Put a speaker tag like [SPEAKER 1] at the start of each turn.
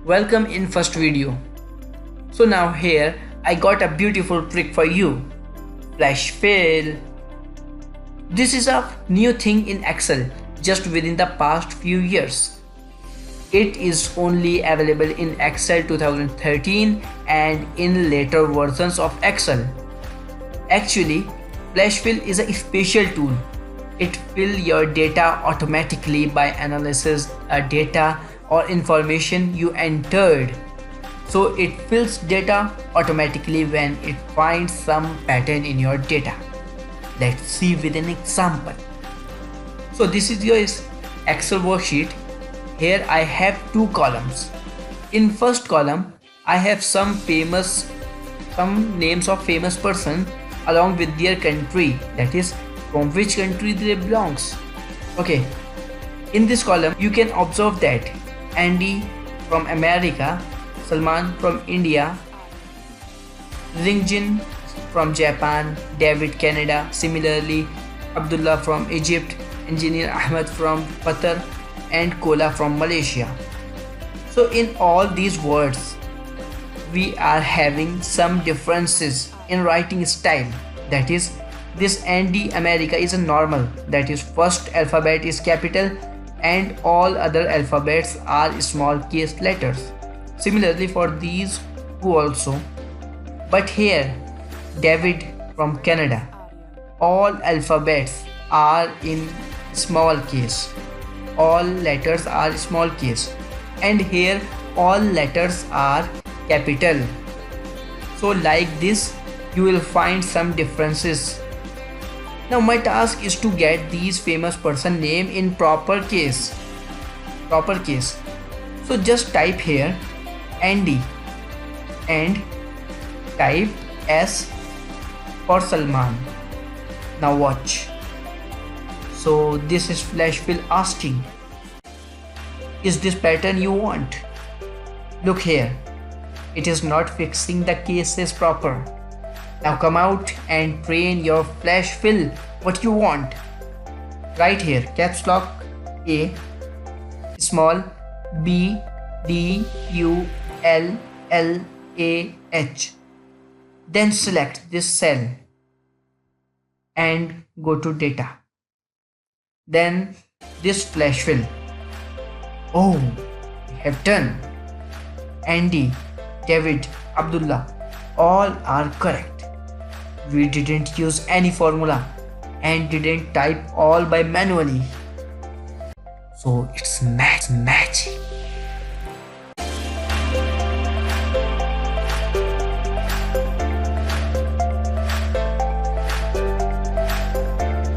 [SPEAKER 1] Welcome in first video. So now here I got a beautiful trick for you. Flash fill. This is a new thing in Excel just within the past few years. It is only available in Excel 2013 and in later versions of Excel. Actually, Flash fill is a special tool. It fills your data automatically by analyzes a data or information you entered. So it fills data automatically when it finds some pattern in your data. Let's see with an example. So this is your Excel worksheet. Here I have two columns. In first column I have some names of famous person along with their country, that is from which country they belongs. Okay, in this column you can observe that Andy from America, Salman from India, Ringjin from Japan, David Canada, similarly Abdullah from Egypt, Engineer Ahmed from Qatar and Kola from Malaysia. So in all these words we are having some differences in writing style. That is, this Andy America is a normal, that is first alphabet is capital and all other alphabets are small case letters. Similarly for these two also. But here David from Canada, all alphabets are in small case, all letters are small case, and here all letters are capital. So like this you will find some differences. Now my task is to get these famous person name in proper case. So just type here Andy and type S for Salman. Now watch. So this is Flash fill asking, is this pattern you want? Look here, it is not fixing the cases proper. Now come out and train your Flash fill what you want. Right here caps lock A, small B D U L L A H. Then select this cell and go to data. Then this Flash fill. Oh, we have done. Andy, David, Abdullah, all are correct. We didn't use any formula and didn't type all by manually. So it's magic.